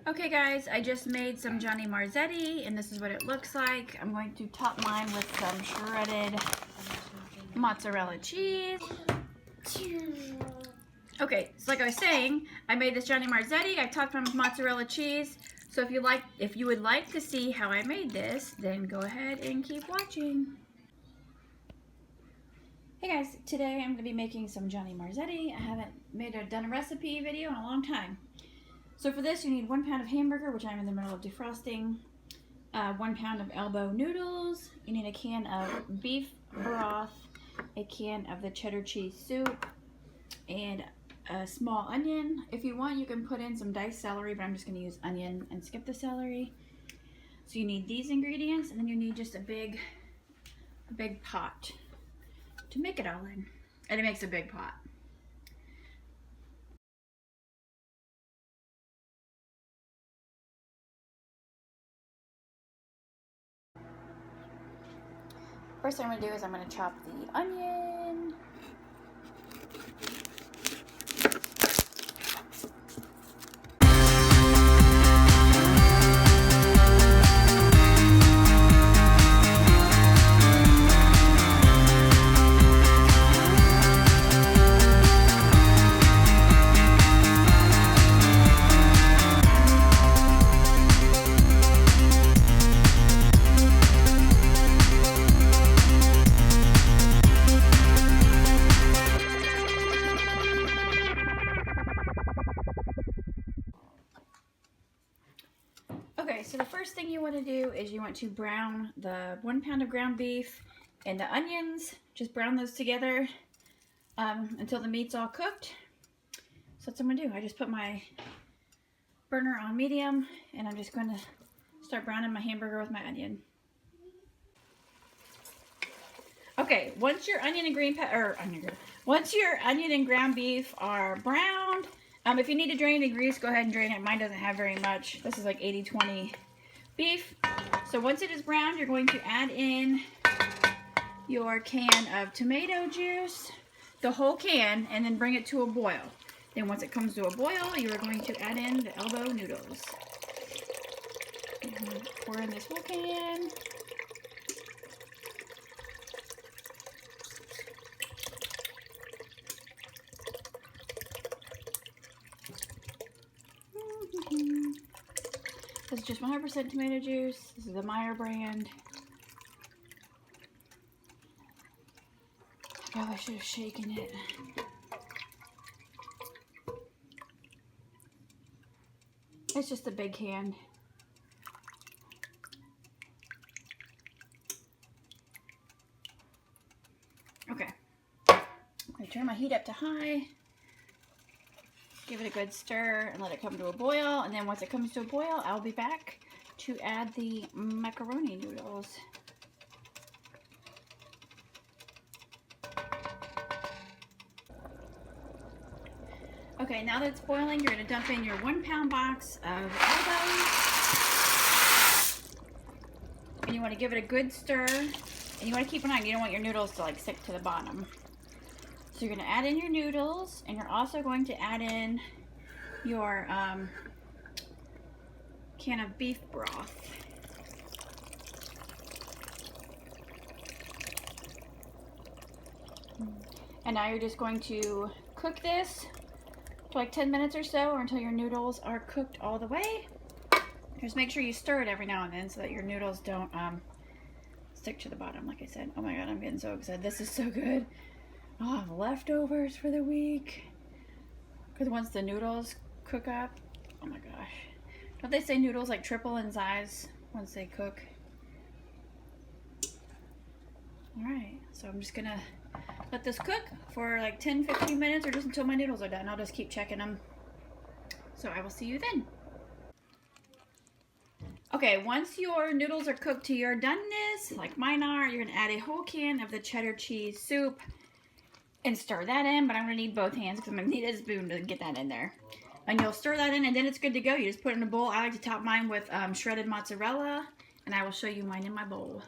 Okay guys, I just made some Johnny Marzetti and this is what it looks like. I'm going to top mine with some shredded mozzarella cheese. Okay, so like I was saying, I made this Johnny Marzetti. I topped mine with mozzarella cheese. So if you would like to see how I made this, then go ahead and keep watching. Hey guys, today I'm going to be making some Johnny Marzetti. I haven't done a recipe video in a long time. So for this you need 1 pound of hamburger, which I'm in the middle of defrosting, 1 pound of elbow noodles, you need a can of beef broth, a can of the cheddar cheese soup, and a small onion. If you want, you can put in some diced celery, but I'm just going to use onion and skip the celery. So you need these ingredients, and then you need just a big pot to make it all in. And it makes a big pot. First thing I'm going to do is I'm going to chop the onion. Okay, so the first thing you want to do is you want to brown the 1 pound of ground beef and the onions. Just brown those together until the meat's all cooked. So that's what I'm going to do. I just put my burner on medium and I'm just going to start browning my hamburger with my onion. Okay, once your onion and ground beef are browned, if you need to drain the grease, go ahead and drain it. Mine doesn't have very much. This is like 80-20 beef. So once it is browned, you're going to add in your can of tomato juice, the whole can, and then bring it to a boil. Then once it comes to a boil, you are going to add in the elbow noodles. Pour in this whole can. This is just 100% tomato juice. This is the Meyer brand. I probably should have shaken it. It's just a big can. Okay. I'm going to turn my heat up to high. Give it a good stir and let it come to a boil. And then once it comes to a boil, I'll be back to add the macaroni noodles. Okay, now that it's boiling, you're going to dump in your 1 pound box of elbows. And you want to give it a good stir. And you want to keep an eye. You don't want your noodles to like stick to the bottom. So you're going to add in your noodles, and you're also going to add in your can of beef broth. And now you're just going to cook this for like 10 minutes or so, or until your noodles are cooked all the way. Just make sure you stir it every now and then so that your noodles don't stick to the bottom, like I said. Oh my god, I'm getting so excited. This is so good. I'll have leftovers for the week. Because once the noodles cook up, oh my gosh. Don't they say noodles like triple in size once they cook? Alright, so I'm just gonna let this cook for like 10-15 minutes or just until my noodles are done. I'll just keep checking them. So I will see you then. Okay, once your noodles are cooked to your doneness, like mine are, you're gonna add a whole can of the cheddar cheese soup and stir that in, but I'm going to need both hands because I'm going to need a spoon to get that in there. And you'll stir that in and then it's good to go. You just put it in a bowl. I like to top mine with shredded mozzarella, and I will show you mine in my bowl.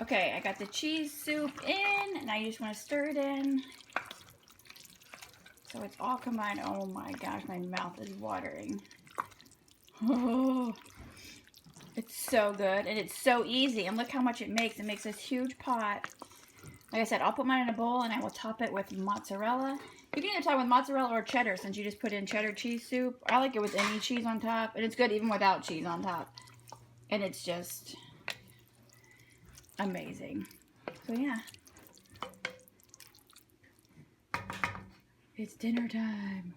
Okay, I got the cheese soup in, and now you just want to stir it in. So it's all combined. Oh my gosh, my mouth is watering. Oh, it's so good, and it's so easy. And look how much it makes. It makes this huge pot. Like I said, I'll put mine in a bowl, and I will top it with mozzarella. You can either top it with mozzarella or cheddar, since you just put in cheddar cheese soup. I like it with any cheese on top, and it's good even without cheese on top. And it's just amazing. So yeah. It's dinner time.